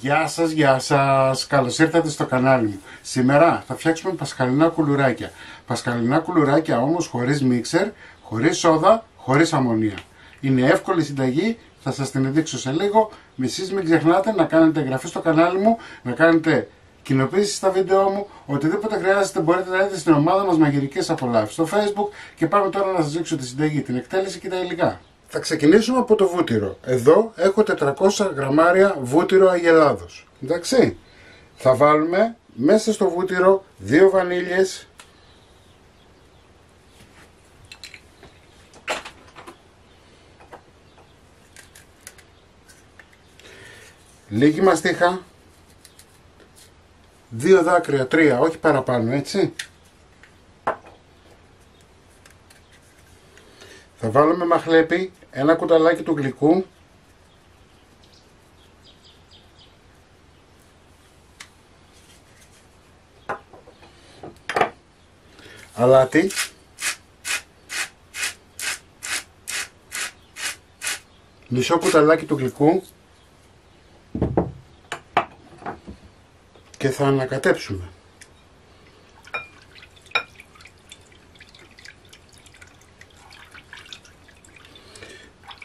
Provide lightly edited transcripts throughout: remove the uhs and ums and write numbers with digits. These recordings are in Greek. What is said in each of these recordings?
Γεια σας, καλώς ήρθατε στο κανάλι μου. Σήμερα θα φτιάξουμε πασχαλινά κουλουράκια. Πασχαλινά κουλουράκια όμως χωρίς μίξερ, χωρίς σόδα, χωρίς αμμονία. Είναι εύκολη συνταγή, θα σας την δείξω σε λίγο. Εσείς μην ξεχνάτε να κάνετε εγγραφή στο κανάλι μου, να κάνετε κοινοποίηση στα βίντεο μου. Οτιδήποτε χρειάζεται μπορείτε να δείτε στην ομάδα μας Μαγειρικές Απολαύσεις στο Facebook. Και πάμε τώρα να σας δείξω τη συνταγή, την εκτέλεση και τα υλικά. Θα ξεκινήσουμε από το βούτυρο. Εδώ έχω 400 γραμμάρια βούτυρο αγελάδος. Εντάξει. Θα βάλουμε μέσα στο βούτυρο 2 βανίλιες, λίγη μαστίχα, 2 δάκρυα, 3, όχι παραπάνω, έτσι. Θα βάλουμε μαχλέπι, ένα κουταλάκι του γλυκού, αλάτι, μισό κουταλάκι του γλυκού και θα ανακατέψουμε.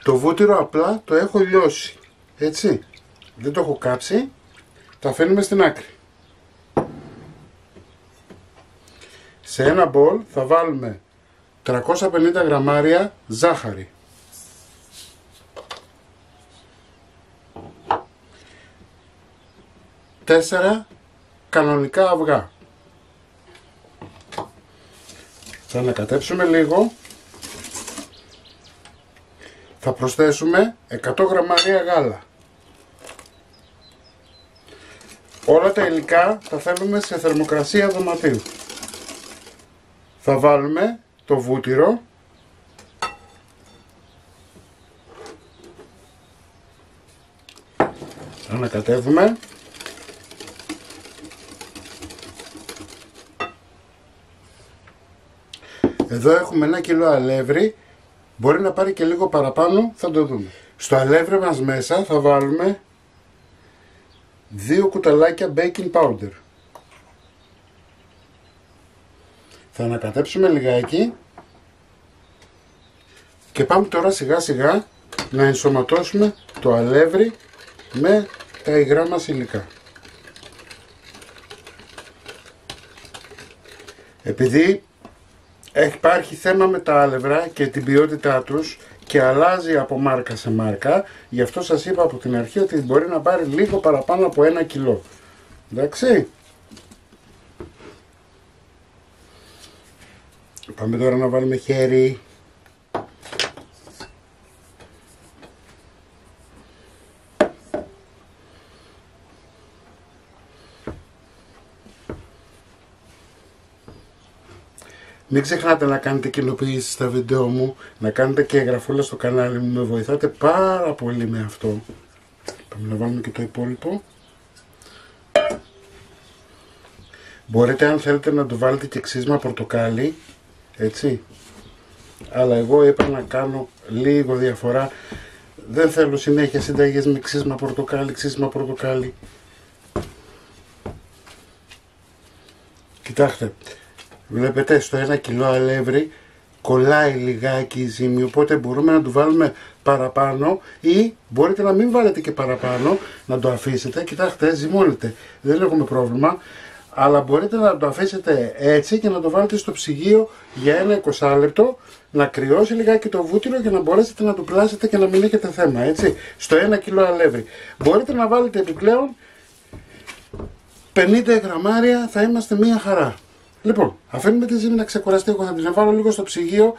Το βούτυρο απλά το έχω λιώσει, έτσι, δεν το έχω κάψει, το αφήνουμε στην άκρη. Σε ένα μπολ θα βάλουμε 350 γραμμάρια ζάχαρη, 4 κανονικά αυγά. Θα ανακατέψουμε λίγο. Θα προσθέσουμε 100 γραμμάρια γάλα. Όλα τα υλικά τα θέλουμε σε θερμοκρασία δωματίου. Θα βάλουμε το βούτυρο, ανακατεύουμε. Εδώ έχουμε 1 κιλό αλεύρι. Μπορεί να πάρει και λίγο παραπάνω, θα το δούμε. Στο αλεύρι μας μέσα θα βάλουμε 2 κουταλάκια baking powder. Θα ανακατέψουμε λιγάκι και πάμε τώρα σιγά σιγά να ενσωματώσουμε το αλεύρι με τα υγρά μας υλικά. Επειδή υπάρχει θέμα με τα άλευρα και την ποιότητά τους και αλλάζει από μάρκα σε μάρκα, γι' αυτό σας είπα από την αρχή ότι μπορεί να πάρει λίγο παραπάνω από 1 κιλό. Εντάξει. Πάμε τώρα να βάλουμε χέρι. Μην ξεχνάτε να κάνετε κοινοποίηση στα βίντεο μου, να κάνετε και εγγραφούλα στο κανάλι μου, με βοηθάτε πάρα πολύ με αυτό. Πάμε να βάλουμε και το υπόλοιπο. Μπορείτε αν θέλετε να το βάλετε και ξύσμα πορτοκάλι, έτσι. Αλλά εγώ είπα να κάνω λίγο διαφορά. Δεν θέλω συνέχεια συνταγές με ξύσμα πορτοκάλι. Κοιτάξτε. Βλέπετε στο 1 κιλό αλεύρι κολλάει λιγάκι η ζύμη, οπότε μπορούμε να του βάλουμε παραπάνω ή μπορείτε να μην βάλετε και παραπάνω, να το αφήσετε. Κοιτάξτε, ζυμώνεται, δεν έχουμε πρόβλημα, αλλά μπορείτε να το αφήσετε έτσι και να το βάλετε στο ψυγείο για ένα 20 λεπτό, να κρυώσει λιγάκι το βούτυρο για να μπορέσετε να το πλάσετε και να μην έχετε θέμα, έτσι, στο 1 κιλό αλεύρι. Μπορείτε να βάλετε επιπλέον 50 γραμμάρια, θα είμαστε μία χαρά. Λοιπόν, αφήνουμε τη ζύμη να ξεκουραστεί, εγώ θα την βάλω λίγο στο ψυγείο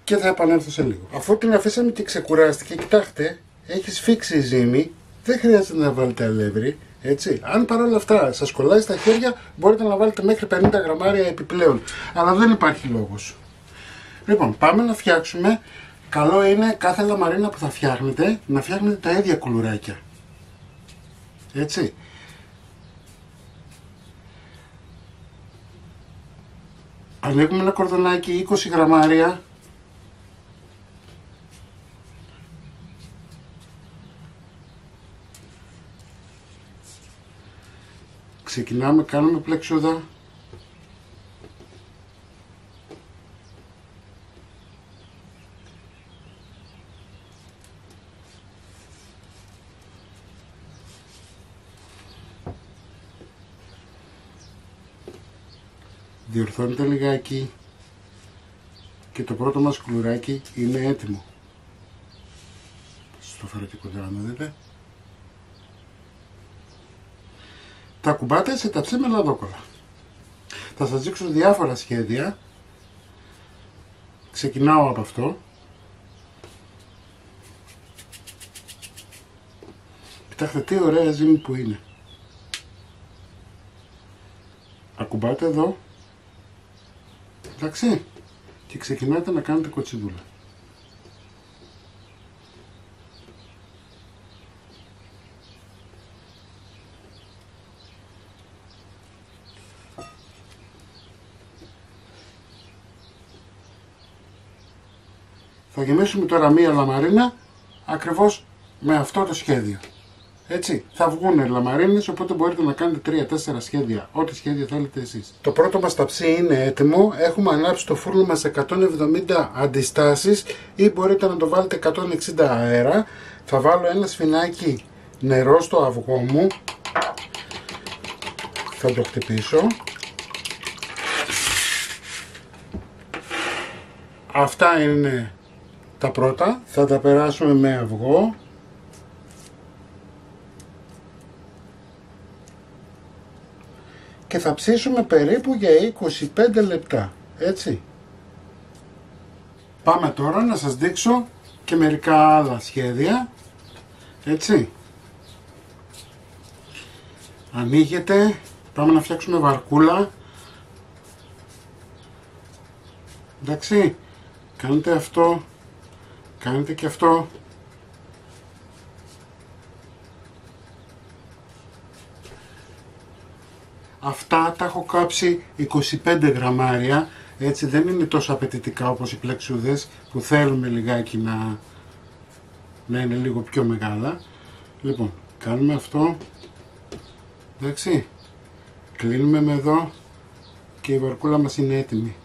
και θα επανέλθω σε λίγο. Αφού την αφήσαμε και ξεκουράστηκε, κοιτάξτε, έχει σφίξει η ζύμη, δεν χρειάζεται να βάλετε αλεύρι, έτσι. Αν παρόλα αυτά σας κολλάει στα χέρια, μπορείτε να βάλετε μέχρι 50 γραμμάρια επιπλέον, αλλά δεν υπάρχει λόγος. Λοιπόν, πάμε να φτιάξουμε. Καλό είναι κάθε λαμαρίνα που θα φτιάχνετε, να φτιάχνετε τα ίδια κουλουράκια, έτσι. Ανοίγουμε ένα κορδονάκι 20 γραμμάρια Ξεκινάμε, κάνουμε πλεξούδα. Διορθώνετε λιγάκι και το πρώτο μας κουλουράκι είναι έτοιμο. Στο φέρω και κοντά να δείτε. Τα κουμπάτε σε ταψί με λαδόκολλα. Θα σας δείξω διάφορα σχέδια. Ξεκινάω από αυτό. Κοιτάξτε τι ωραία ζύμη που είναι. Ακουμπάτε εδώ. Εντάξει. Και ξεκινάτε να κάνετε κοτσιδούλα. Θα γεμίσουμε τώρα μία λαμαρίνα ακριβώς με αυτό το σχέδιο. Έτσι, θα βγουν λαμαρίνες, οπότε μπορείτε να κάνετε 3-4 σχέδια, ό,τι σχέδιο θέλετε εσείς. Το πρώτο μας ταψί είναι έτοιμο, έχουμε ανάψει το φούρνο μας 170 αντιστάσεις ή μπορείτε να το βάλετε 160 αέρα. Θα βάλω ένα σφινάκι νερό στο αυγό μου, θα το χτυπήσω. Αυτά είναι τα πρώτα, θα τα περάσουμε με αυγό. Και θα ψήσουμε περίπου για 25 λεπτά, έτσι. Πάμε τώρα να σας δείξω και μερικά άλλα σχέδια, έτσι. Ανοίγετε, πάμε να φτιάξουμε βαρκούλα. Εντάξει, κάνετε αυτό, κάνετε και αυτό. Αυτά τα έχω κάψει 25 γραμμάρια, έτσι δεν είναι τόσο απαιτητικά όπως οι πλεξούδες που θέλουμε λιγάκι να είναι λίγο πιο μεγάλα. Λοιπόν, κάνουμε αυτό, εντάξει, κλείνουμε με εδώ και η βαρκούλα μας είναι έτοιμη.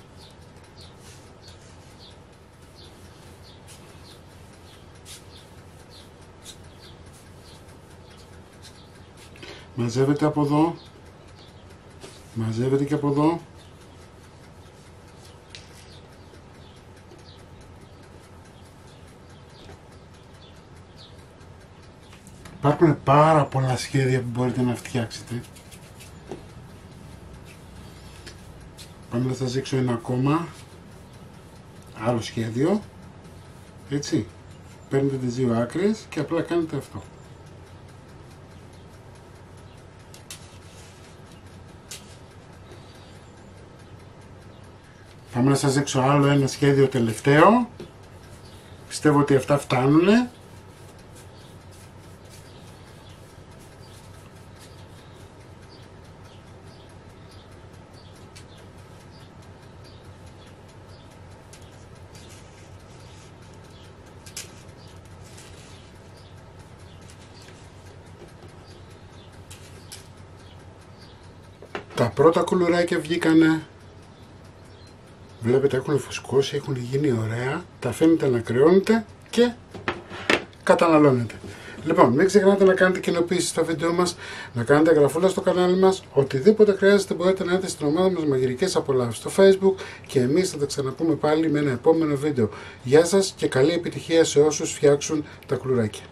Μαζεύεται από εδώ. Μαζεύεται και από εδώ. Υπάρχουν πάρα πολλά σχέδια που μπορείτε να φτιάξετε. Πάμε να σας δείξω ένα ακόμα άλλο σχέδιο. Έτσι. Παίρνετε τις δύο άκρες και απλά κάνετε αυτό. Πάμε να σας δείξω άλλο ένα σχέδιο τελευταίο. Πιστεύω ότι αυτά φτάνουνε. Τα πρώτα κουλουράκια βγήκανε. Βλέπετε έχουν φουσκώσει, έχουν γίνει ωραία. Τα αφήνετε να κρυώνετε και καταναλώνετε. Λοιπόν, μην ξεχνάτε να κάνετε κοινοποίηση στο βίντεο μας, να κάνετε εγγραφούλα στο κανάλι μας. Οτιδήποτε χρειάζεται μπορείτε να έρθετε στην ομάδα μας Μαγειρικές Απολαύσεις στο Facebook και εμείς θα τα ξαναπούμε πάλι με ένα επόμενο βίντεο. Γεια σας και καλή επιτυχία σε όσους φτιάξουν τα κουλουράκια.